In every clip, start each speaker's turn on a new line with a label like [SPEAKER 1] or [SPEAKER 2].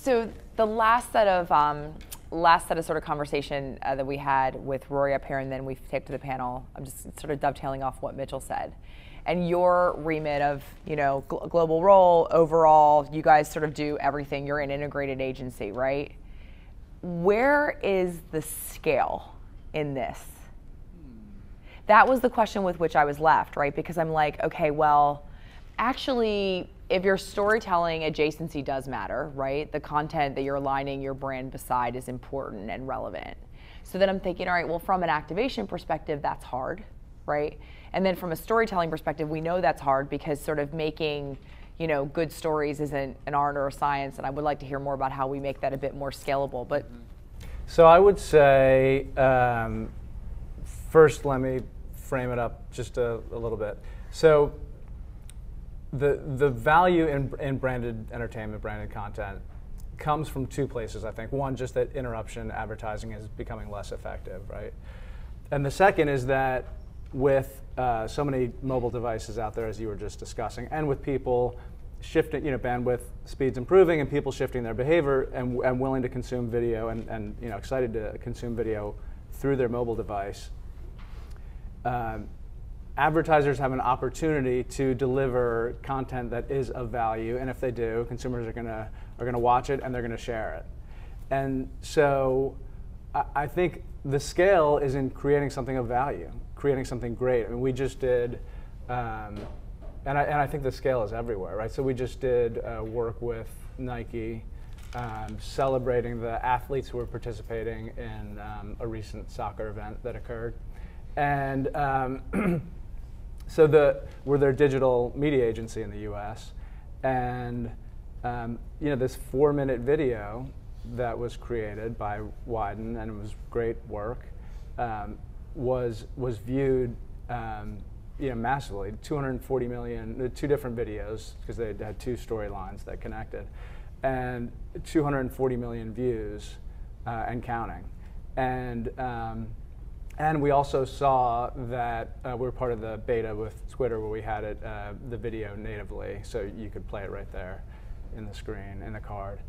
[SPEAKER 1] So the last set of sort of conversation that we had with Rory up here, and then we take to the panel. I'm just sort of dovetailing off what Mitchell said, and your remit of global role overall. You guys sort of do everything. You're an integrated agency, right? Where is the scale in this? That was the question with which I was left, right? Because I'm like, okay, well, actually, if your storytelling adjacency does matter, right? The content that you're aligning your brand beside is important and relevant. So then I'm thinking, all right, well, from an activation perspective, that's hard, right? And then from a storytelling perspective, we know that's hard because sort of making, good stories isn't an art or a science, and I would like to hear more about how we make that a bit more scalable. But
[SPEAKER 2] so I would say, first, let me frame it up just a little bit. So the value in branded entertainment, branded content, comes from two places, I think. One, just that interruption advertising is becoming less effective, right? And the second is that with so many mobile devices out there, as you were just discussing, and with people shifting, bandwidth speeds improving and people shifting their behavior and willing to consume video and excited to consume video through their mobile device, advertisers have an opportunity to deliver content that is of value, and if they do, consumers are gonna watch it and they're gonna share it. And so I think the scale is in creating something of value, creating something great. I mean, we just did, and I think the scale is everywhere, right? So we just did work with Nike, celebrating the athletes who were participating in a recent soccer event that occurred. And so we're their digital media agency in the U.S. And this 4-minute video that was created by Wyden, and it was great work, was viewed massively. 240 million, 2 different videos, because they had 2 storylines that connected, and 240 million views and counting. And we also saw that we're part of the beta with Twitter, where we had it, the video natively, so you could play it right there in the screen, in the card.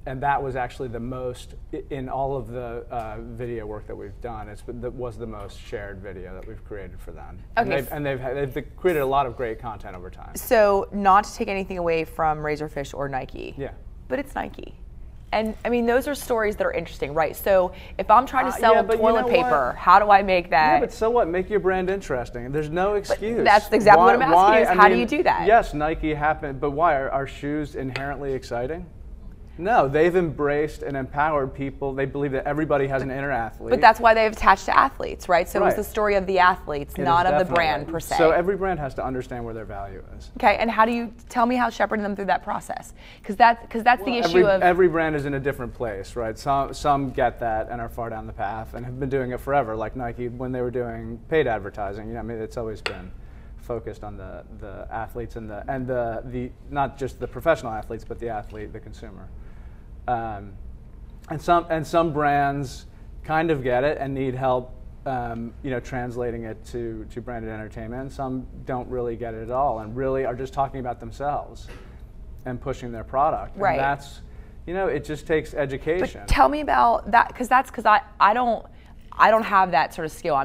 [SPEAKER 2] And that was actually the most, in all of the video work that we've done, that was the most shared video that we've created for them. Okay. And they've created a lot of great content over time.
[SPEAKER 1] So not to take anything away from Razorfish or Nike,
[SPEAKER 2] yeah,
[SPEAKER 1] but it's Nike. And I mean, those are stories that are interesting, right? So if I'm trying to sell toilet paper, how do I make that?
[SPEAKER 2] Yeah, but so what? Make your brand interesting. There's no excuse.
[SPEAKER 1] But that's exactly what I'm asking you, is how do you do that?
[SPEAKER 2] Yes, Nike happened, but why? Are shoes inherently exciting? No, they've embraced and empowered people. They believe that everybody has an inner athlete.
[SPEAKER 1] But that's why they've attached to athletes, right? So it's the story of the athletes, not of the brand per se.
[SPEAKER 2] So every brand has to understand where their value is.
[SPEAKER 1] Okay, and how do you tell me how shepherding them through that process? Because that's the issue of
[SPEAKER 2] every brand is in a different place, right? Some get that and are far down the path and have been doing it forever, like Nike when they were doing paid advertising. I mean, it's always been focused on the athletes and the not just the professional athletes, but the athlete, the consumer. And some brands kind of get it and need help, translating it to branded entertainment. And some don't really get it at all and really are just talking about themselves and pushing their product.
[SPEAKER 1] Right.
[SPEAKER 2] And that's, it just takes education.
[SPEAKER 1] But tell me about that, because I don't have that sort of skill. I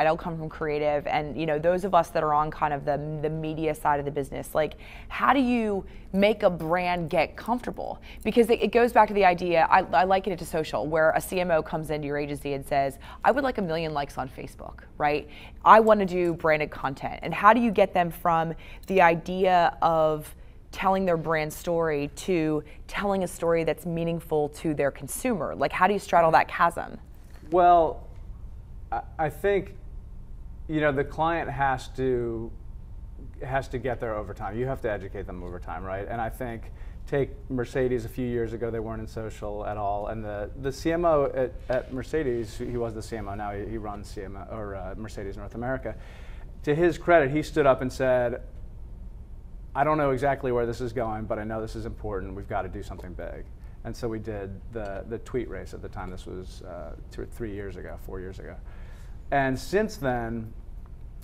[SPEAKER 1] don't come from creative, and those of us that are on kind of the media side of the business, like, how do you make a brand get comfortable? Because it goes back to the idea, I liken it to social, where a CMO comes into your agency and says, I would like 1 million likes on Facebook, right? I want to do branded content. And how do you get them from the idea of telling their brand story to telling a story that's meaningful to their consumer? Like, how do you straddle that chasm?
[SPEAKER 2] Well, I think, the client has to get there over time. You have to educate them over time, right? And I think, take Mercedes a few years ago, they weren't in social at all. And the CMO at Mercedes, he was the CMO, now he runs CMO, or Mercedes North America. To his credit, he stood up and said, I don't know exactly where this is going, but I know this is important. We've got to do something big. And so we did the tweet race at the time. This was 2 or 3 years ago, 4 years ago. And since then,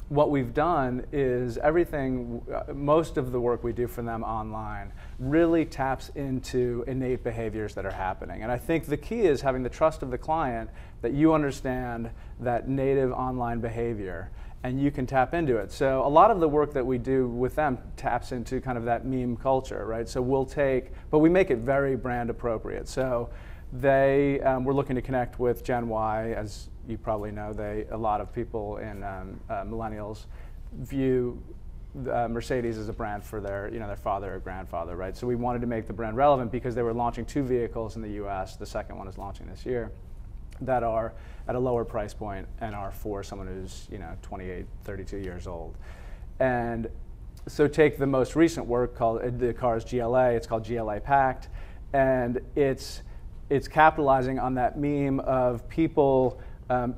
[SPEAKER 2] what we've done is everything, most of the work we do for them online really taps into innate behaviors that are happening. And I think the key is having the trust of the client that you understand that native online behavior and you can tap into it. So a lot of the work that we do with them taps into kind of that meme culture, right? So we'll take, but we make it very brand appropriate. So we're looking to connect with Gen Y, as you probably know. A lot of people in millennials view Mercedes as a brand for their father or grandfather, right? So we wanted to make the brand relevant because they were launching 2 vehicles in the U.S. The second one is launching this year, that are at a lower price point and are for someone who's 28, 32 years old. And so take the most recent work called the car's GLA. It's called GLA Packed, and it's capitalizing on that meme of people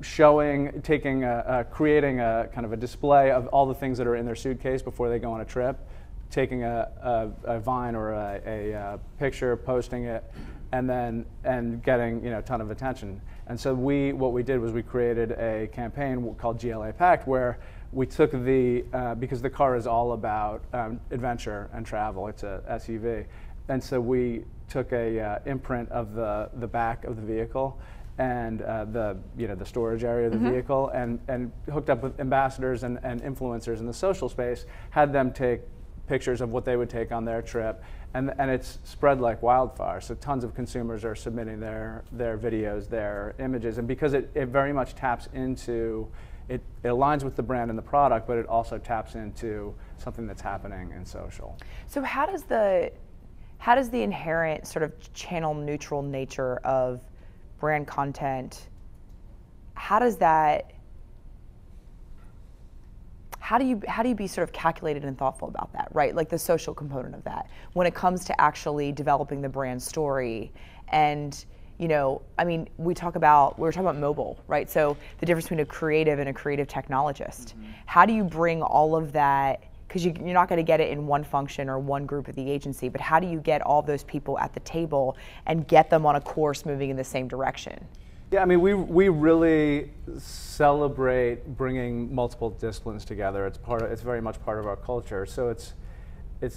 [SPEAKER 2] creating a kind of a display of all the things that are in their suitcase before they go on a trip, taking a Vine or a picture, posting it, and getting a ton of attention. And so what we did was we created a campaign called GLA Packed, where we took because the car is all about adventure and travel. It's a SUV, and so we took a imprint of the back of the vehicle and the storage area of the vehicle, and hooked up with ambassadors and influencers in the social space, had them take pictures of what they would take on their trip, and it's spread like wildfire. So tons of consumers are submitting their videos, their images, and because it very much taps into, it aligns with the brand and the product, but it also taps into something that's happening in social.
[SPEAKER 1] So how does the inherent sort of channel neutral nature of brand content, how do you be sort of calculated and thoughtful about that, right? Like the social component of that when it comes to actually developing the brand story. And I mean, we were talking about mobile, right? So the difference between a creative and a creative technologist. How do you bring all of that, because you're not going to get it in one function or one group of the agency, but how do you get all those people at the table and get them on a course moving in the same direction?
[SPEAKER 2] Yeah, I mean, we really celebrate bringing multiple disciplines together. It's very much part of our culture. So it's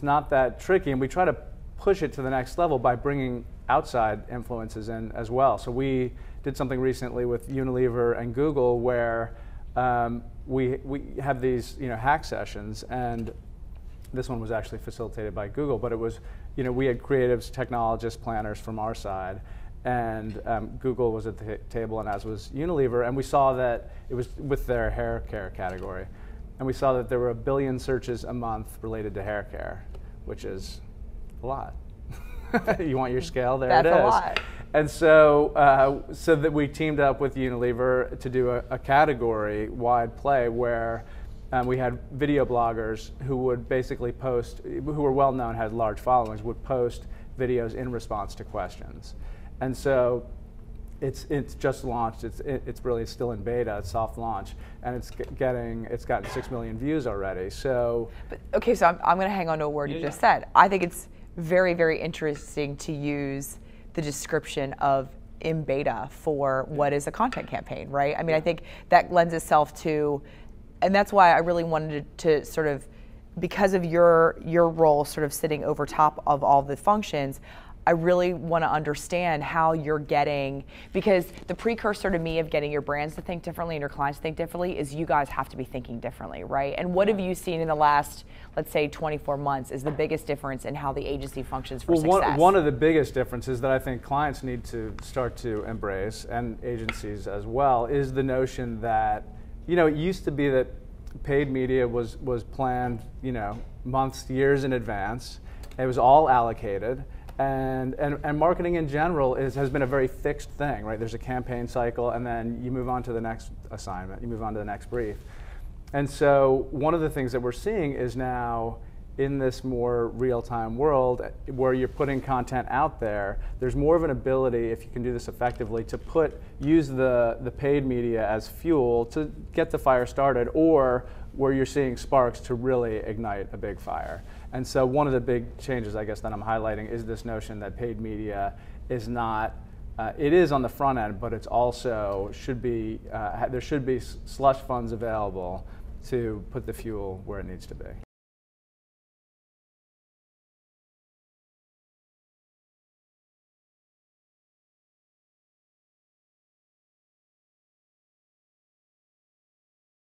[SPEAKER 2] not that tricky, and we try to push it to the next level by bringing outside influences in as well. So we did something recently with Unilever and Google where we have these hack sessions, and this one was actually facilitated by Google, but it was we had creatives, technologists, planners from our side, and Google was at the table, and as was Unilever, and we saw that it was with their hair care category, and we saw that there were 1 billion searches a month related to hair care, which is a lot. You want your scale? There it is.
[SPEAKER 1] That's a lot.
[SPEAKER 2] And so, so that we teamed up with Unilever to do a category-wide play where we had video bloggers who would basically post, who were well-known, had large followings, would post videos in response to questions. And so it's just launched. It's really still in beta. It's soft launch, and it's gotten 6 million views already. So,
[SPEAKER 1] okay, so I'm going to hang on to a word you just said. I think it's very, very interesting to use the description of in beta for what is a content campaign, right? I mean, I think that lends itself to, and that's why I really wanted to sort of, because of your role sort of sitting over top of all the functions, I really want to understand how you're getting, because the precursor to me of getting your brands to think differently and your clients to think differently is you guys have to be thinking differently, right? And what have you seen in the last, let's say, 24 months is the biggest difference in how the agency functions for success?
[SPEAKER 2] One of the biggest differences that I think clients need to start to embrace, and agencies as well, is the notion that, it used to be that paid media was planned, months, years in advance. It was all allocated. And marketing in general has been a very fixed thing, right? There's a campaign cycle, and then you move on to the next assignment, you move on to the next brief. And so one of the things that we're seeing is now, in this more real-time world where you're putting content out there, there's more of an ability, if you can do this effectively, to use the paid media as fuel to get the fire started, or where you're seeing sparks to really ignite a big fire. And so one of the big changes, I guess, that I'm highlighting is this notion that paid media is not, it is on the front end, but it's also should be, there should be slush funds available to put the fuel where it needs to be.